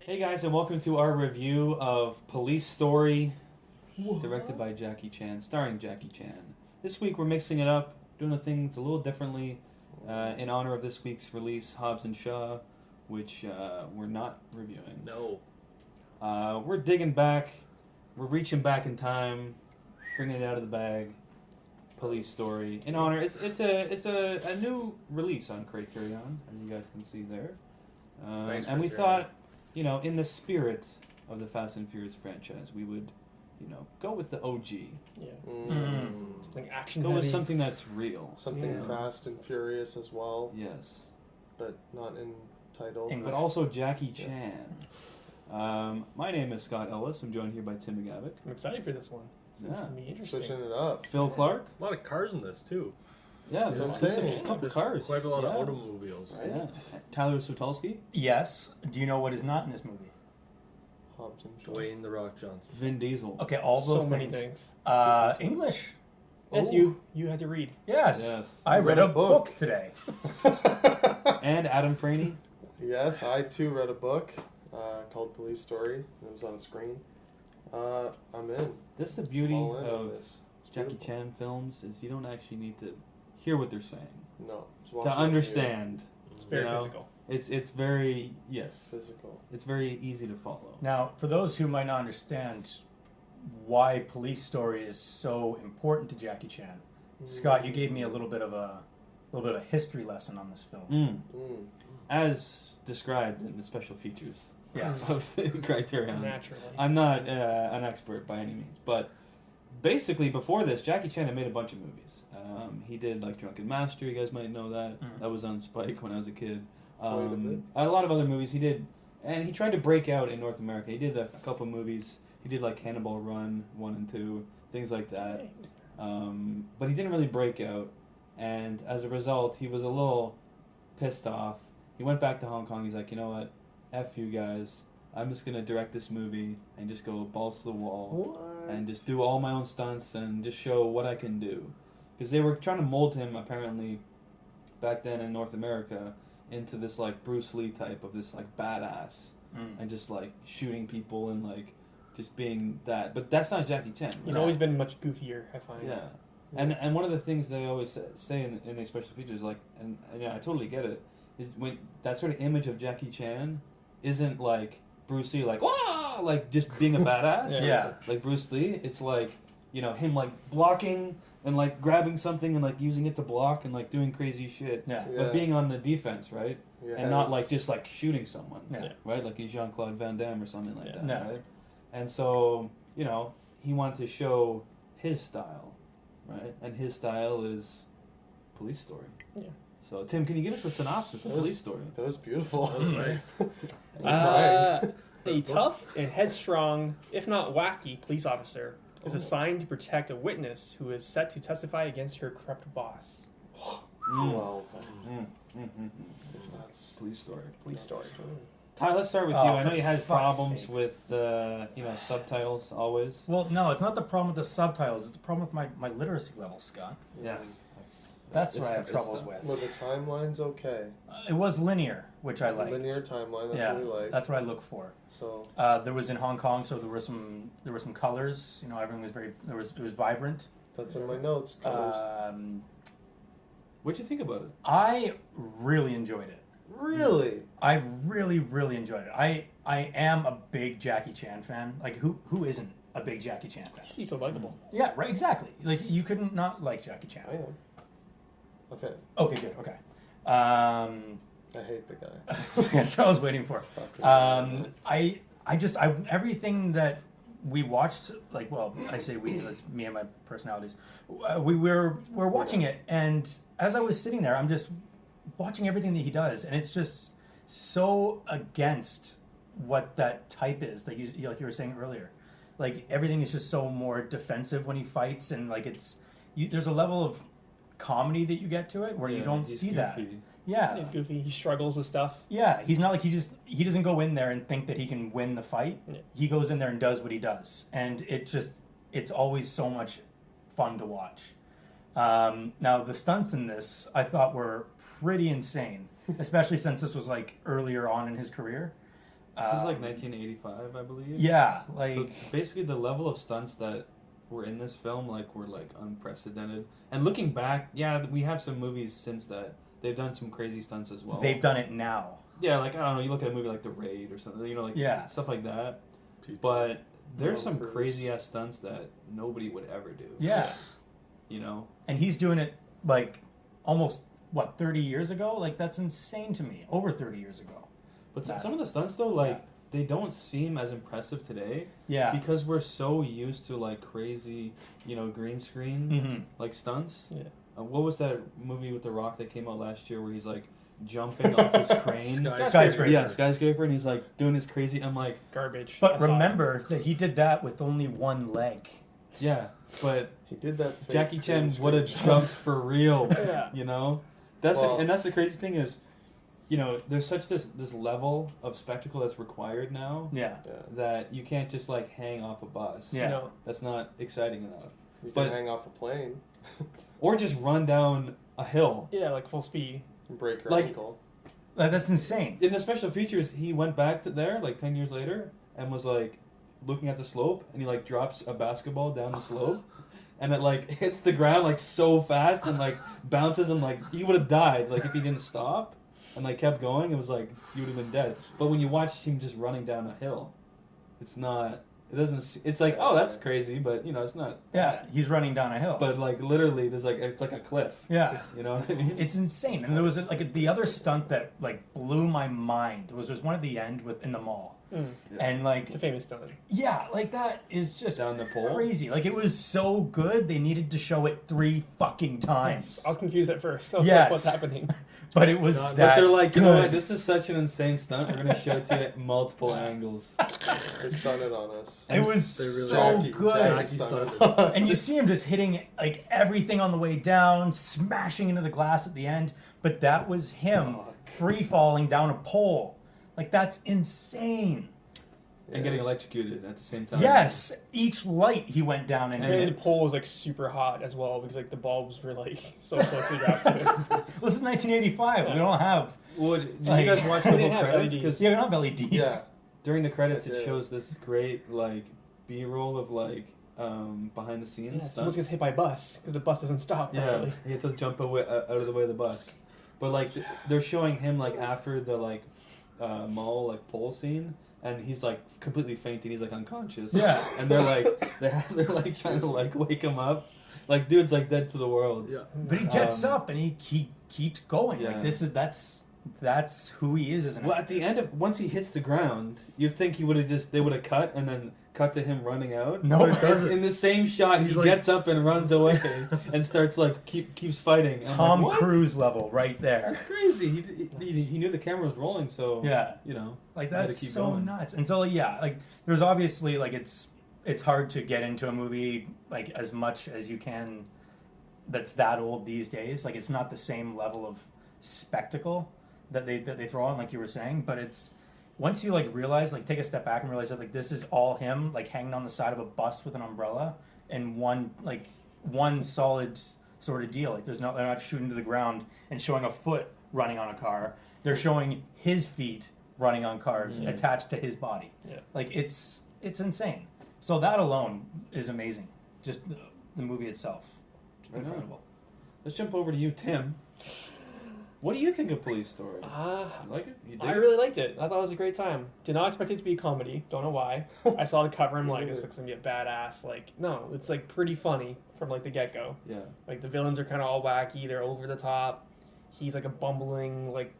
Hey guys, and welcome to our review of Police Story, directed by Jackie Chan, starring Jackie Chan. This week we're mixing it up, doing things a little differently, in honor of this week's release, Hobbs and Shaw, which we're not reviewing. No. We're digging back, we're reaching back in time, bringing it out of the bag. Police Story, in honor. It's a new release on Criterion, as you guys can see there. Thanks, and we Criterion. thought, in the spirit of the Fast and Furious franchise, we would, go with the OG. Yeah. Something Action Go with heavy. something that's real. Something Yeah. Fast and Furious as well, Yes. but not in title. But also Jackie Chan. My name is Scott Ellis. I'm joined here by Tim McGavick. I'm excited for this one. It's Yeah. gonna be interesting. Switching it up. Phil Clark. A lot of cars in this too. Yeah, That's there's what I'm a saying. couple There's cars. Quite a lot yeah. of automobiles. Right. Yeah. Tyler Switulski. Yes. Do you know what is not in this movie? Hobbs and Shaw. Dwayne the Rock Johnson. Vin Diesel. Okay, all so those many things. things. English. Yes, Oh. you had to read. Yes. Yes. I read a book today. And Adam Franey. Yes, I too read a book called Police Story. It was on a screen. I'm in. This is the beauty All in on of this. It's Jackie beautiful. Chan films is you don't actually need to hear what they're saying No. Just watch to it understand. It's very You know? physical. It's very Physical. It's very easy to follow. Now, for those who might not understand why Police Story is so important to Jackie Chan, Scott, you gave me a little bit of a history lesson on this film. Mm. As described in the special features Yes. of the Criterion. Naturally. I'm not an expert by any means, but basically before this, Jackie Chan had made a bunch of movies. He did like Drunken Master. You guys might know that. Mhm. That was on Spike when I was a kid. Quite a bit. A lot of other movies he did, and he tried to break out in North America. He did a couple movies. He did like Cannonball Run 1 and 2, things like that. But he didn't really break out, and as a result, he was a little pissed off. He went back to Hong Kong. He's like, you know what, F you guys. I'm just gonna direct this movie and just go balls to the wall What? and just do all my own stunts and just show what I can do. Because they were trying to mold him apparently back then in North America into this like Bruce Lee type of this like badass Mm. and just like shooting people and like just being that. But that's not Jackie Chan. He's always been much goofier, I find. Yeah. And one of the things they always say in the special features, like, and yeah, I totally get it, is when that sort of image of Jackie Chan isn't like Bruce Lee, like, wah, like just being a badass. Yeah. Like Bruce Lee, it's like, him like blocking and like grabbing something and like using it to block and like doing crazy shit. Yeah. Yeah. But being on the defense, right? Yes. And not like just like shooting someone. Yeah. Right? Like he's Jean-Claude Van Damme or something like Yeah. that, No. right? And so, he wanted to show his style, right? And his style is Police Story. Yeah. So, Tim, can you give us a synopsis of That was- Police Story? That was beautiful. That was nice. A tough and headstrong, if not wacky, police officer is assigned to protect a witness who is set to testify against her corrupt boss. Well, That's Police Story. Police story. Ty, let's start with Oh, you. I know for you had fuck's problems sakes. with subtitles always. Well, no, it's not the problem with the subtitles. It's the problem with my literacy level, Scott. Yeah. That's it's what I have it's troubles tough. with. Well, the timeline's okay. It was linear, which I liked. Linear timeline, that's yeah, what we like. that's what I look for. So, There was in Hong Kong, so there were some colors. Everything was it was vibrant. that's in my notes. Colors. What'd you think about it? I really enjoyed it. Really? I really, really enjoyed it. I am a big Jackie Chan fan. Like who isn't a big Jackie Chan fan? He's so likable. Yeah, right. Exactly. Like you couldn't not like Jackie Chan. I am. A fan. Okay, good. Okay. I hate the guy. That's what I was waiting for. Fucking I everything that we watched, like, well, I say we, it's me and my personalities. We're watching it, and as I was sitting there, I'm just watching everything that he does, and it's just so against what that type is. Like you were saying earlier, like everything is just so more defensive when he fights, and like there's a level of comedy that you get to it where you don't he's see that. goofy. Yeah. He's goofy. He struggles with stuff. Yeah, he's not like he doesn't go in there and think that he can win the fight. Yeah. He goes in there and does what he does, and it's always so much fun to watch. Now the stunts in this I thought were pretty insane, especially since this was like earlier on in his career. This is like 1985, I believe. Yeah, So like basically, the level of stunts that were in this film were like unprecedented. And looking back, yeah, we have some movies since that they've done some crazy stunts as well. they've done it now. Yeah, like I don't know, you look at a movie like The Raid or something, like Yeah. stuff like that. T2. But there's Tom some Cruise. crazy ass stunts that nobody would ever do. Yeah, You know? and he's doing it like almost 30 years ago. Like that's insane to me. Over 30 years ago. But Yeah. some of the stunts though, like Yeah. they don't seem as impressive today Yeah. because we're so used to like crazy, green screen Mm-hmm. like stunts. Yeah. What was that movie with The Rock that came out last year where he's like jumping off his crane? Skyscraper. Yeah, skyscraper, and he's like doing this crazy. I'm like, Garbage. I But saw it. remember that he did that with only one leg. yeah, but He did that. Fake Jackie Chan green would have screen jumped for real. Yeah. That's Well- and that's the crazy thing is, there's such this level of spectacle that's required now Yeah. Yeah. that you can't just like hang off a bus. Yeah. No. That's not exciting enough. You can But- hang off a plane Or just run down a hill. Yeah, like full speed. and break your Like- ankle. That's insane. In the special features, he went back to there like 10 years later and was like looking at the slope, and he like drops a basketball down the slope, and it like hits the ground like so fast and like bounces, and like he would have died like if he didn't stop and like kept going. It was like he would have been dead. But when you watch him just running down a hill, it's not. It doesn't. It's like, oh, that's crazy, but it's not. Yeah, he's running down a hill. But like literally, there's like it's like a cliff. yeah. You know what I mean? It's insane. And there was like the other stunt that like blew my mind was there's one at the end in the mall. Mm. And like It's a famous stunt. yeah, like that is just Down the pole. crazy. Like it was so good they needed to show it 3 fucking times. I was confused at first. I was Yes. like, what's happening? But it was But But that they're like, you know what? good. This is such an insane stunt. We're gonna show it to you at multiple angles. They stunned it on us. It was They really- so Jackie- good. Jackie stunned stunned it. And you see him just hitting like everything on the way down, smashing into the glass at the end. But that was him Fuck. free falling down a pole. Like that's insane. And getting electrocuted at the same time. Yes, each light he went down and And the hit. pole was like super hot as well because like the bulbs were like so closely wrapped to it. Well, this is 1985. We don't have. Did Like- you guys watch the They whole didn't have credits? LEDs. Because Yeah, we don't have LEDs. Yeah. during the credits, I it did. shows this great like B-roll of like behind the scenes Yeah, stuff. someone gets hit by a bus because the bus doesn't stop. Yeah, properly. he had to jump away out of the way of the bus. But like they're showing him like after the like mall like pole scene, and he's like completely fainting. He's like unconscious. Yeah. And they're like they're like trying to like wake him up. Like dude's like dead to the world. Yeah. But he gets Um, up and he keeps going. yeah. Like that's who he is as an Well, at actor. the end of once he hits the ground, you'd think he would have they would have cut and then cut to him running out. No, But it it's doesn't. in the same shot, He's he like- gets up and runs away and starts like keeps fighting. I'm Tom like, what? Cruise level right there. That's crazy. He knew the camera was rolling, so Yeah. Had Like to that's keep so going. nuts. And so yeah, like there's obviously like it's hard to get into a movie like as much as you can that's that old these days. Like it's not the same level of spectacle that they throw on, like you were saying, but it's once you like realize, like take a step back and realize that like this is all him like hanging on the side of a bus with an umbrella and one solid sort of deal. Like they're not shooting to the ground and showing a foot running on a car. They're showing his feet running on cars attached to his body. Yeah. Like it's insane. So that alone is amazing. Just the movie itself. Right on. Incredible. Let's jump over to you, Tim. What do you think of Police Story? Uh, You like it? You dig I it? really liked it. I thought it was a great time. Did not expect it to be a comedy. Don't know why. I saw the cover. I'm like, this looks gonna be a badass. Like, no, it's like pretty funny from like the get go. Yeah. Like the villains are kind of all wacky. They're over the top. He's like a bumbling like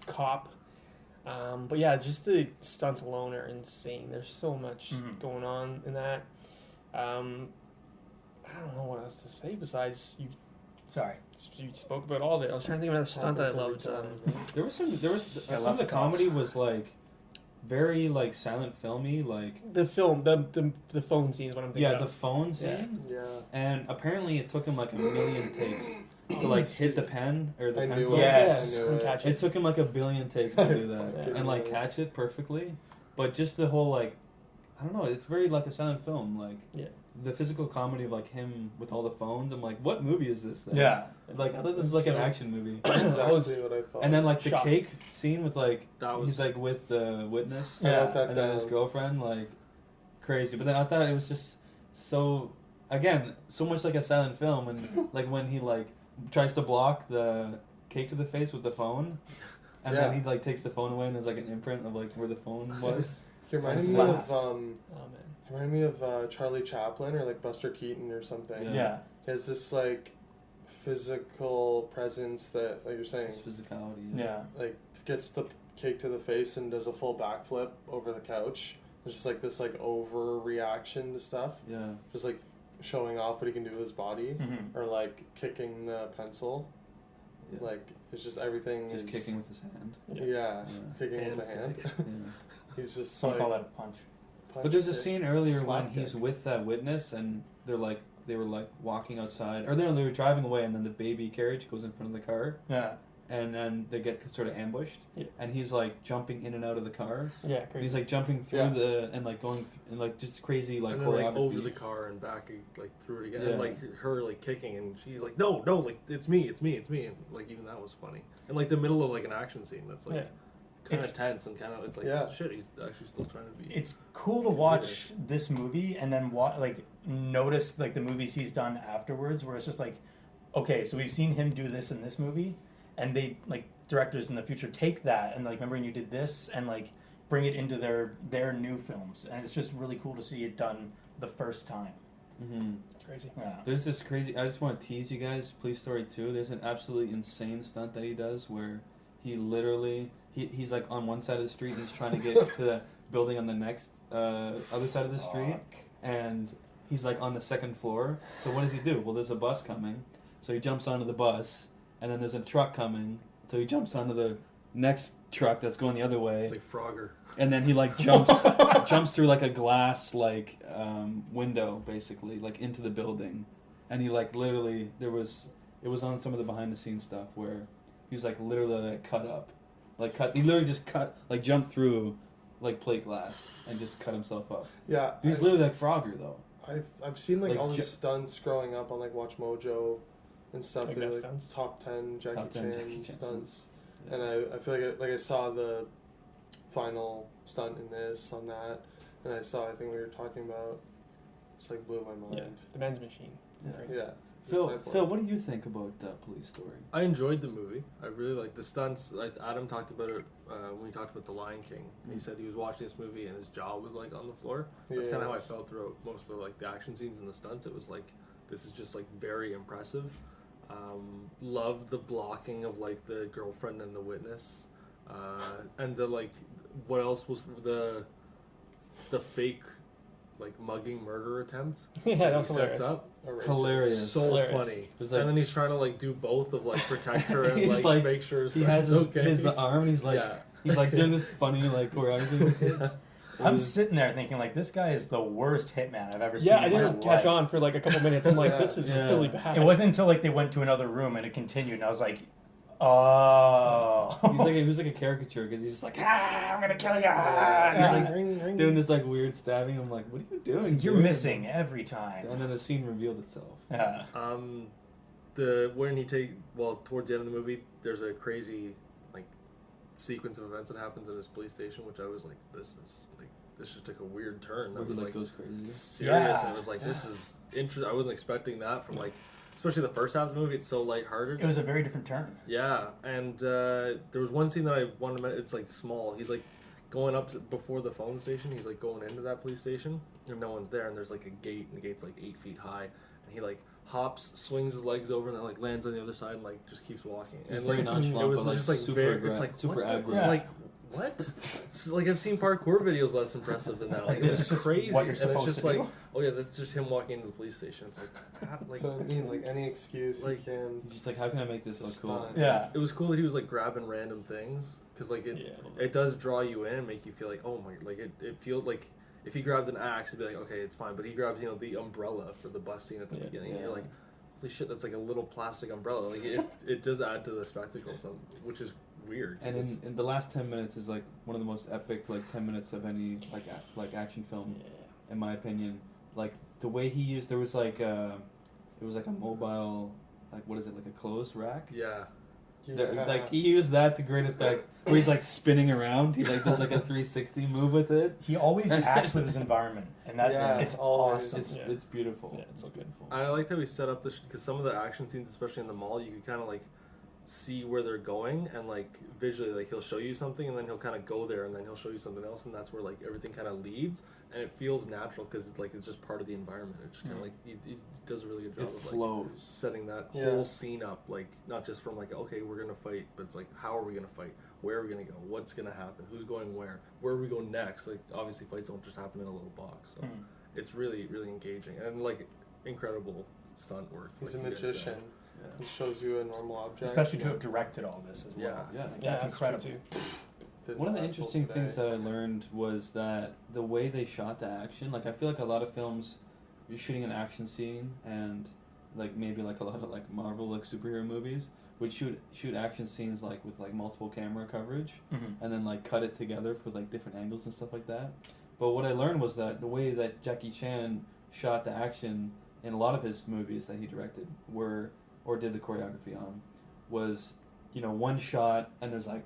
cop. But yeah, just the stunts alone are insane. There's so much Mhm. going on in that. I don't know what else to say besides Sorry. you spoke about all of it. I was trying to think of another stunt that I loved. There was some Yeah, some lots of the of thoughts. comedy was like very like silent filmy, like The film, the phone scene is what I'm thinking yeah, the of. phone Yeah. scene. Yeah. And apparently it took him like a million takes to like hit the pen or the I knew pencil. it. Yes. I knew And it. catch It it. took him like a billion takes to do that Yeah. and like catch it perfectly. But just the whole like I don't know. It's very like a silent film. Like Yeah. the physical comedy of like him with all the phones. I'm like, what movie is this? Then? Yeah. Like I thought this was like an action movie. Exactly was- what I thought. And then like the Shocked. cake scene with like That he's was like with the witness. I Yeah. wrote that And then his down. girlfriend, like, crazy. But then I thought it was just so, again, so much like a silent film. And, like, when he, like, tries to block the cake to the face with the phone. And Yeah. then he, like, takes the phone away and there's, like, an imprint of, like, where the phone was. He reminded It's me laughed. of Oh man. he reminded me of Charlie Chaplin or like Buster Keaton or something. Yeah. Yeah. He has this like physical presence that, like you're saying, His physicality. Yeah. like gets the cake to the face and does a full backflip over the couch. It's just like this like overreaction to stuff, Yeah. just like showing off what he can do with his body, Mm-hmm. or like kicking the pencil. Yeah. Like it's just everything. Just is, kicking with his hand. Yeah, Yeah. kicking Hand with the hand. kick. Yeah. He's just Some like. call that a punch. But there's a punch scene kick, earlier when slap he's kick. with that witness and they were like walking outside, or they were driving away, and then the baby carriage goes in front of the car, Yeah. and then they get sort of ambushed, Yeah. and he's like jumping in and out of the car, Yeah, and crazy. he's like jumping through Yeah. the and like going and like just crazy like and then like choreography. over the car and back like through it again, Yeah. and like her like kicking, and she's like, no, like it's me, and like even that was funny, and like the middle of like an action scene that's like Yeah. kind It's- of tense and kind of it's like Yeah. shit, he's actually still trying to be. It's cool to watch this movie and then notice like the movies he's done afterwards, where it's just like, okay, so we've seen him do this in this movie, and they like directors in the future take that and like, remember when you did this, and like bring it into their new films, and it's just really cool to see it done the first time. Mm-hmm. Crazy. Yeah. There's this crazy. I just want to tease you guys. Police Story 2. There's an absolutely insane stunt that he does where he literally he's like on one side of the street and he's trying to get to the building on the next other side of the street, and he's like on the second floor. So what does he do? Well, there's a bus coming, so he jumps onto the bus, and then there's a truck coming, so he jumps onto the next truck that's going the other way, like Frogger. and then he like jumps through like a glass like window basically like into the building, and he like literally it was on some of the behind the scenes stuff where he was like literally like he literally just jumped through like plate glass and just cut himself up. Yeah, He was literally like Frogger though. I've seen like Like, all these stunts growing up on like Watch Mojo and stuff. Like They're best like stunts? top 10 Jackie Top 10 Chan Jackie Chan stunts. Yeah. And I feel like I saw the final stunt in this on that, and I saw I think we were talking about. Just like blew my mind. Yeah. The men's machine. Yeah. Crazy. Yeah. Phil, what do you think about Police Story? I enjoyed the movie. I really liked the stunts. Like Adam talked about it when we talked about The Lion King. He said he was watching this movie and his jaw was like on the floor. That's kind of how I felt throughout most of like the action scenes and the stunts. It was like this is just like very impressive. Loved the blocking of like the girlfriend and the witness, and the like. What else was the fake like mugging murder attempt? Yeah, that that was he sets hilarious. up. Hilarious. So Hilarious. funny. was like- and then he's trying to like do both of like protect her and He's, like, like- make sure his He friend's has okay. the arm, and he's like Yeah. he's like doing this funny like choreography. Yeah. I'm sitting there thinking like, this guy is the worst hitman I've ever seen. Yeah, I in my didn't catch life. on for like a couple minutes. I'm like, this is Yeah. really bad. It wasn't until like they went to another room and it continued, and I was like, oh. He was like a caricature because he's just like, I'm gonna kill you. Yeah. He's like doing this like weird stabbing. I'm like, what are you doing? You're dude? missing every time. And then the scene revealed itself. Yeah. Towards the end of the movie, there's a crazy like sequence of events that happens in this police station, which I was like, this just took a weird turn. I Where he was like like goes crazy. serious, Yeah. and I was like, this is interesting. I wasn't expecting that from like, especially the first half of the movie. It's so lighthearted. It was a very different turn. Yeah, and there was one scene that I wanted to mention. It's like small. He's like going up to before the phone station. He's like going into that police station, and no one's there. And there's like a gate, and the gate's like 8 feet high. And he like hops, swings his legs over, and then like lands on the other side, and like just keeps walking. He's And very like nonchalant, it was but, like, just like super very. aggra- It's like super what the- aggro. Yeah. Like what? So, like I've seen parkour videos less impressive than that. Like This it's is just crazy, what you're and it's supposed just to like do. oh yeah, that's just him walking into the police station. It's like like So I mean, like any excuse Like- you can. He's just like, how can I make this look cool? Stunt. Yeah. it was cool that he was like grabbing random things because like it does draw you in and make you feel like oh my like it feels like if he grabs an axe it'd be like okay it's fine, but he grabs the umbrella for the bus scene at the beginning and Yeah. you're like holy shit, that's like a little plastic umbrella. Like it does add to the spectacle, which is weird. And in the last 10 minutes is like one of the most epic like 10 minutes of any like action film, in my opinion. Like the way he used, there was like it was like a mobile, like what is it, like a clothes rack? Yeah. Like he used that to great effect, where he's like spinning around. He like does like a 360 move with it. He always acts with his environment, and that's it's always. awesome. It's beautiful. Yeah, it's so beautiful. I like how he set up this because some of the action scenes, especially in the mall, you can kind of like see where they're going, and like visually, like he'll show you something, and then he'll kind of go there, and then he'll show you something else, and that's where like everything kind of leads, and it feels natural because it's just part of the environment. It's just kind of like he does a really good job It of like flows. setting that Yeah. whole scene up, like not just from like okay we're gonna fight, but it's like how are we gonna fight, where are we gonna go, what's gonna happen, who's going where are we going next. Like obviously fights don't just happen in a little box, so it's really really engaging and like incredible stunt work. He's like a you guys said. magician. Yeah. He shows you a normal object. Especially to and have directed all this as well. Yeah. Yeah. Like, Yeah, that's true, incredible. too. did One of the that interesting today. things that I learned was that the way they shot the action, like I feel like a lot of films, you're shooting an action scene, and like maybe like a lot of like Marvel like superhero movies would shoot action scenes like with like multiple camera coverage, and then like cut it together for like different angles and stuff like that. But what I learned was that the way that Jackie Chan shot the action in a lot of his movies that he directed or did the choreography on was, one shot and there's like,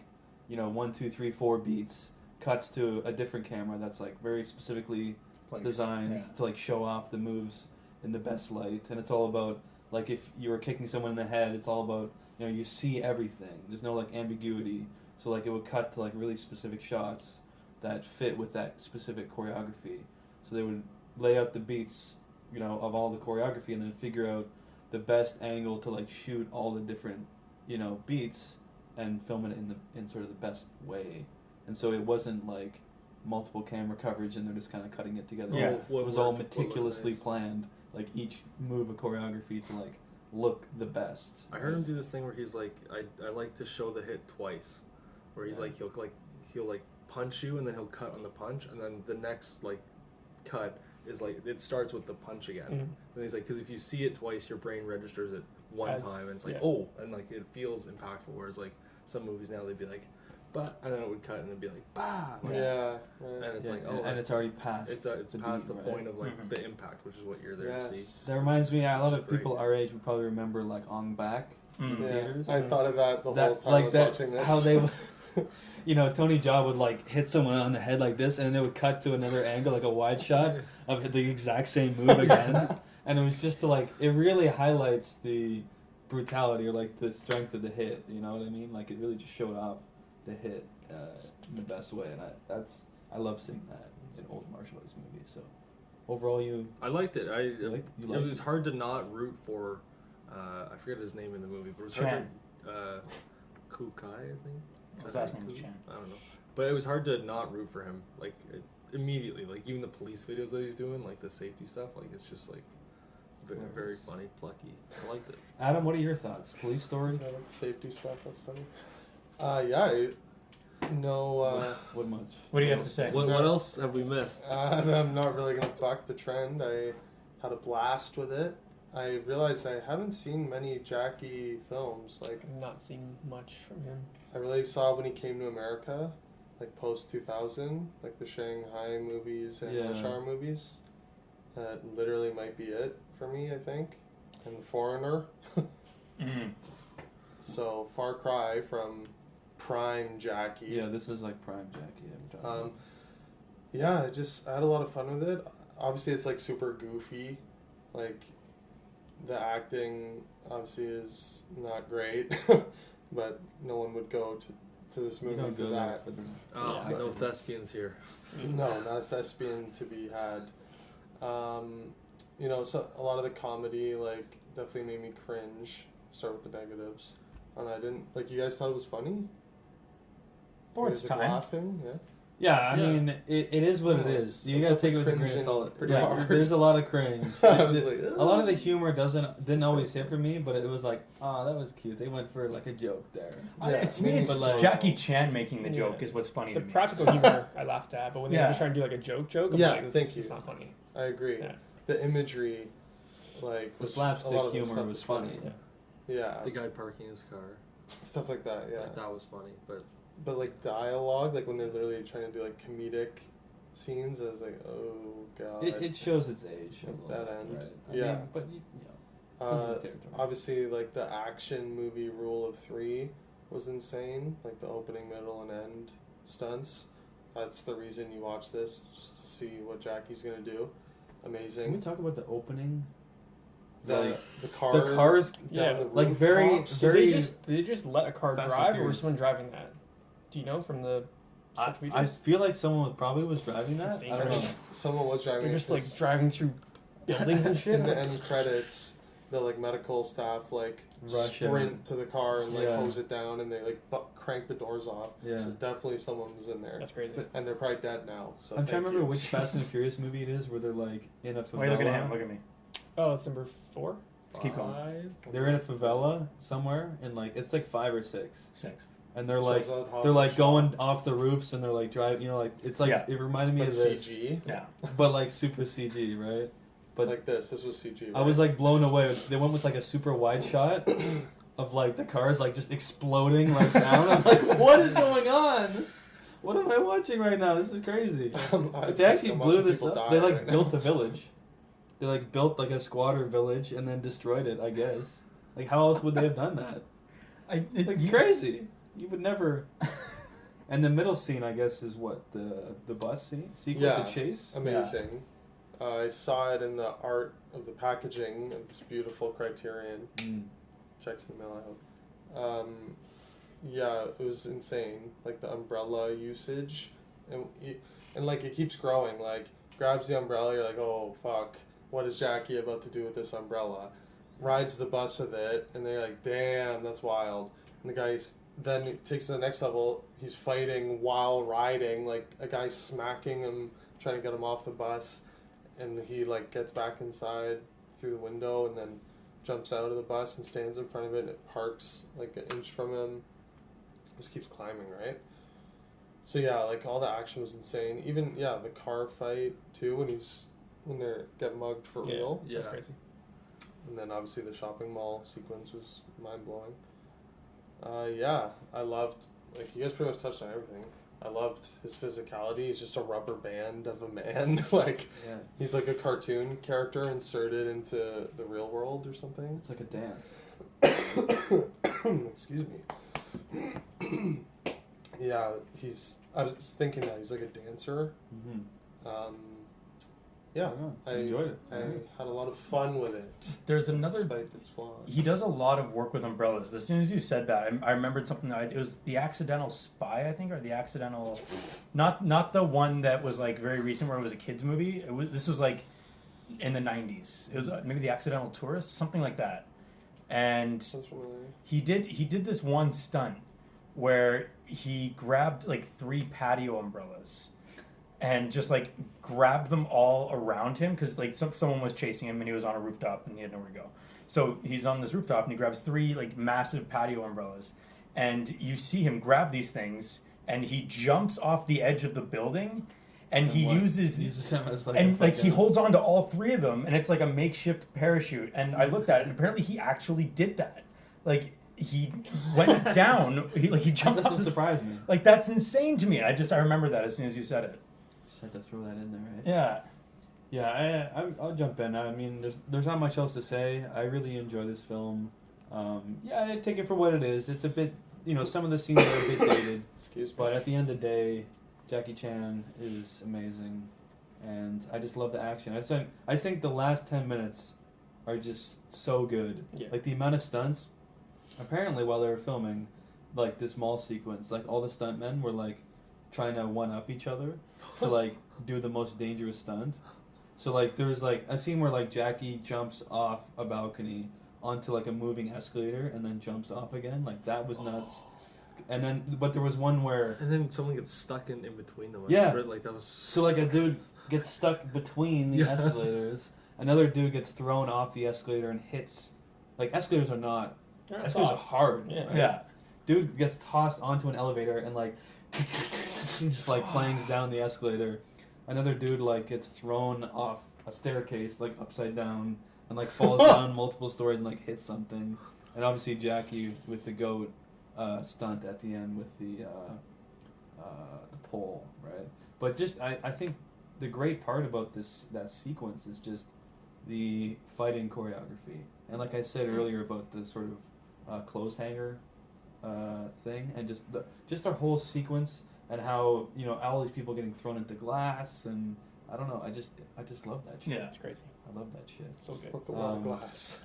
1, 2, 3, 4 beats, cuts to a different camera that's like very specifically Place. designed Yeah. to like show off the moves in the best light. And it's all about like if you were kicking someone in the head, it's all about, you see everything. There's no like ambiguity. So like it would cut to like really specific shots that fit with that specific choreography. So they would lay out the beats, of all the choreography and then figure out the best angle to like shoot all the different, beats and film it in sort of the best way. And so it wasn't like multiple camera coverage and they're just kind of cutting it together. Yeah. It was all What looks meticulously nice. planned, like each move of choreography to like look the best. I heard him do this thing where he's like, I like to show the hit twice, where he's Yeah. like he'll punch you and then he'll cut on the punch and then the next like cut is like it starts with the punch again. Mhm. And he's like, because if you see it twice, your brain registers it one As- time and it's like yeah. oh, and like it feels impactful. Whereas like some movies now they'd be like, but and then it would cut and it'd be like bah, like, Yeah. Right. and it's Yeah, like oh, and it's already past. it's the past beat, the right? point of like Mhm. the impact, which is what you're there to see. Yes. That reminds me, a lot Which of is great. people our age would probably remember like Ong Bak in Mm. Yeah. theaters. I thought of that the whole That time I like was that watching this. how they would, Tony Jaa would like hit someone on the head like this, and then they would cut to another angle, like a wide shot of the exact same move again, and it was just to like it really highlights the brutality or like the strength of the hit. You know what I mean? Like it really just showed off the hit in the best way, and I love seeing that in old martial arts movies. So overall, I liked it. you It liked was hard to not root for. I forget his name in the movie, but it was hard to. Kukai, I think. His last name is Ku? Chan. I don't know, but it was hard to not root for him. Like immediately, like even the police videos that he's doing, like the safety stuff, like it's just like very funny, plucky. I liked it. Adam, what are your thoughts? Police Story? Yeah, like safety stuff. That's funny. Yeah. No. What much? What do you have to say? What else have we missed? I'm not really gonna buck the trend. I had a blast with it. I realized I haven't seen many Jackie films. Like I've not seen much from him. I really saw when he came to America, like post 2000, like the Shanghai movies and Yeah. Rush Hour movies. That literally might be it for me, I think. And The Foreigner. Mm. So far cry from prime Jackie. Yeah, this is like prime Jackie. I'm talking about. Yeah, I had a lot of fun with it. Obviously, it's like super goofy. Like, the acting obviously is not great, but no one would go to this You movie don't for go there that. for the Oh, Yeah. no thespians here. No, not a thespian to be had. So a lot of the comedy definitely made me cringe. Start with the negatives, and I didn't like. You guys thought it was funny? For You its guys, like, time. laughing, yeah. Yeah, I Yeah. mean, it is what it is. You I'm gotta take it with a definitely grain of salt. cringing pretty Yeah, hard. there's a lot of cringe. I was like, A lot of the humor didn't always hit for me, but it was like, oh, that was cute. They went for like a joke there. Yeah, To me, it's but like- Jackie Chan making the joke Yeah. is what's funny The to me. practical humor I laughed at, but when they Yeah. were trying to do like a joke, I'm Yeah, like, this thank is you. not funny. I agree. Yeah. The imagery, The which a slapstick lot of the humor stuff was is funny. Yeah. The guy parking his car. Stuff like that, yeah. Like, that was funny, but But like dialogue, like when they're literally trying to do like comedic scenes, I was like, oh god. It shows its age. a Like little that bit, end. right? I Yeah. mean, but you know, comes with the territory. Obviously, like the action movie rule of 3 was insane. Like the opening, middle, and end stunts. That's the reason you watch this, just to see what Jackie's gonna do. Can we Amazing. talk about the opening? The Like, car. the cars, down yeah, the like, very- rooftops. Did very- they just let a car Fast and drive, or was Furious. someone driving that? Do you know from the I sketch videos? feel like someone probably was driving that. It's I I don't dangerous. know. think someone was driving. They're it just like 'cause driving through buildings and shit. in the end credits, the like medical staff like Rush in. sprint to the car and like Yeah. hose it down, and they like crank the doors off. Yeah. So definitely someone was in there, That's crazy. But- and they're probably dead now. So I'm trying to thank remember you. which Fast and Furious movie it is where they're like in a favela. Why are you looking at him? Look at me. Oh, it's number 4. Let's keep going. 5. They're in a favela somewhere, and like it's like 5 or 6, 6. and they're Shows like out Hobbs they're like and Shaw. going off the roofs, and they're like driving. You know, like it's like Yeah. it reminded me But of this, CG, Yeah. but like super CG, right? But like this. This was CG. I was like blown away. They went with like a super wide shot of like the cars like just exploding like down. I'm like, what is going on? What am I watching right now? This is crazy. But they actually blew this up. They like built a village. They like built like a squatter village and then destroyed it. I guess. Like how else would they have done that? Like crazy. You would never. And the middle scene, I guess, is what the bus scene sequence, Yeah. the chase. Amazing. I saw it in the art of the packaging of this beautiful Criterion. Mm. Checks in the mail, I hope. Yeah, it was insane. Like the umbrella usage, and like it keeps growing. Like grabs the umbrella, you're like, oh fuck, what is Jackie about to do with this umbrella? Rides the bus with it, and they're like, damn, that's wild. And the guy then takes it to the next level. He's fighting while riding, like a guy smacking him, trying to get him off the bus, and he like gets back inside through the window, and then jumps out of the bus and stands in front of it, and it parks like an inch from him. Just keeps climbing, right? So yeah, like all the action was insane. Even the car fight too, when they get mugged for real. Yeah. That's crazy. And then obviously the shopping mall sequence was mind blowing. I loved, like, you guys pretty much touched on everything. I loved his physicality. He's just a rubber band of a man. Like, Yeah. he's like a cartoon character inserted into the real world or something. It's like a dance. Excuse me. Yeah, I was thinking that he's like a dancer. Mm-hmm. Yeah, I enjoyed it. I had a lot of fun with it, There's another. despite its flaws. He does a lot of work with umbrellas. As soon as you said that, I remembered something. It was The Accidental Spy, I think, or The Accidental, not the one that was like very recent where it was a kids movie. This was like in the 90s. It was maybe The Accidental Tourist, something like that. And Sounds familiar. he did this one stunt where he grabbed like 3 patio umbrellas and just like grabbed them all around him because like someone was chasing him and he was on a rooftop and he had nowhere to go. So he's on this rooftop and he grabs 3 like massive patio umbrellas, and you see him grab these things and he jumps off the edge of the building and he uses them as like and a like he fucking- holds on to all 3 of them, and it's like a makeshift parachute. And I looked at it, and apparently he actually did that. Like he went down, he That jumped off. doesn't This, surprise me. like that's insane to me. I remember that as soon as you said it. Just had to throw that in there, right? Yeah, Yeah, I'll jump in. I mean, there's not much else to say. I really enjoy this film. I take it for what it is. It's a bit, some of the scenes are a bit dated, Excuse me. but at the end of the day, Jackie Chan is amazing, and I just love the action. I think the last 10 minutes are just so good. Yeah. Like the amount of stunts. Apparently, while they were filming, like this mall sequence, like all the stuntmen were like trying to one up each other to like do the most dangerous stunt. So like there's like a scene where like Jackie jumps off a balcony onto like a moving escalator and then jumps off again. Like that was nuts. And then but there was one where And then someone gets stuck in between them. Yeah. Like that was so like a dude gets stuck between the Yeah. escalators. Another dude gets thrown off the escalator and hits. Like escalators are not. Yeah, Escalators are soft. hard. Yeah. right? yeah. Dude gets tossed onto an elevator and like just like clangs down the escalator. Another dude like gets thrown off a staircase like upside down and like falls down multiple stories and like hits something. And obviously Jackie with the goat stunt at the end with the pole, right? But just I think the great part about that sequence is just the fighting choreography, and like I said earlier about the sort of clothes hanger thing, and just the whole sequence, and how all these people getting thrown into glass, and I don't know, I just love that shit. Yeah. It's crazy. I love that shit. So good. Broke a lot of glass.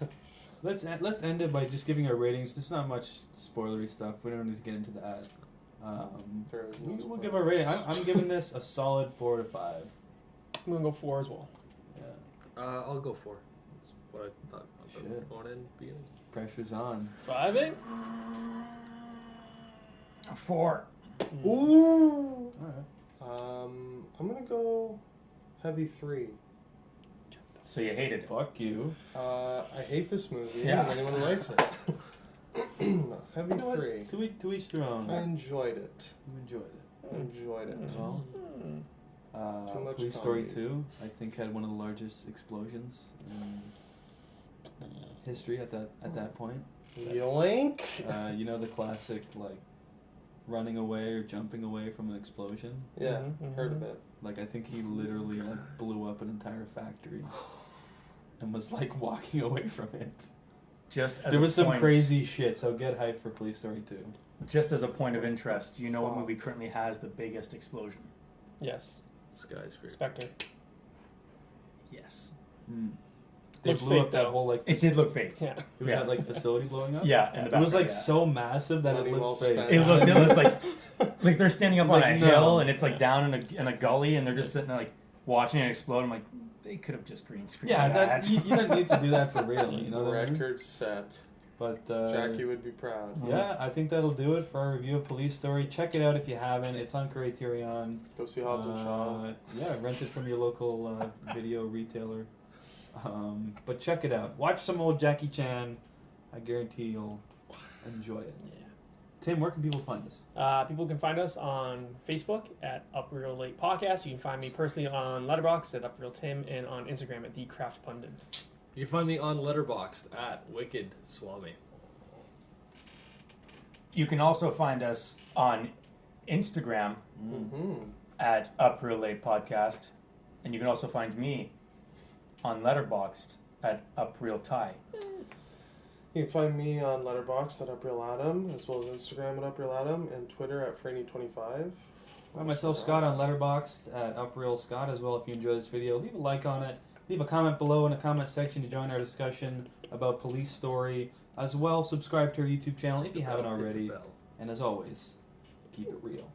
Let's end it by just giving our ratings. There's not much spoilery stuff. We don't need to get into that. There is no We'll give our rating. I'm giving this a solid 4 to 5. I'm gonna go 4 as well. Yeah, I'll go 4. That's what I thought Shit. about going in beginning. pressure's on. 5, eh? 4. Ooh. All right. I'm gonna go heavy 3. So you hated it. Fuck you. I hate this movie. Yeah. And anyone who likes it. Heavy You know what? 3. To each their own. I enjoyed it. You enjoyed it. I enjoyed it. Well, Mm. Too much Police Story comedy. 2, I think, had one of the largest explosions in history at that point. Yoink. The classic, like, running away or jumping away from an explosion. Yeah, Mhm, heard mhm. of it. Like, I think he literally like blew up an entire factory and was like walking away from it. Just as There a was some point- crazy shit, so get hyped for Police Story 2. Just as a point of interest, do you know what Fuck. movie currently has the biggest explosion? Yes. Skyscraper. Spectre. Yes. They Looked blew fake, up that though. whole like It did look fake. Yeah. it was Yeah. that like facility blowing up. Yeah, in the It was like background, yeah. so massive that Money it well looked fake. spent. It was like they're standing up It's on like, a no. hill and it's like down in a gully and they're just sitting there like watching it explode. I'm like, they could have just green screened Yeah, that. you don't need to do that for real. You know what I mean? Record set. But Jackie would be proud. yeah, I think that'll do it for our review of Police Story. Check it out if you haven't. It's on Criterion. Go see Hobbs and Shaw. Yeah, rent it from your local video retailer. But check it out. Watch some old Jackie Chan. I guarantee you'll enjoy it. Yeah. Tim, where can people find us? People can find us on Facebook at Up Real Late Podcast. You can find me personally on Letterboxd at Up Real Tim and on Instagram at The Craft Pundit. You can find me on Letterboxd at Wicked Swami. You can also find us on Instagram Mm-hmm. at Up Real Late Podcast, and you can also find me on Letterboxd at Up Real Tie. You can find me on Letterboxd at UpRealAdam, as well as Instagram at UpRealAdam, and Twitter at Franny25. Find myself, Scott, on Letterboxd at UpRealScott as well. If you enjoy this video, leave a like on it. Leave a comment below in the comment section to join our discussion about Police Story. As well, subscribe to our YouTube channel if you haven't Hit the already. bell. And as always, keep it real.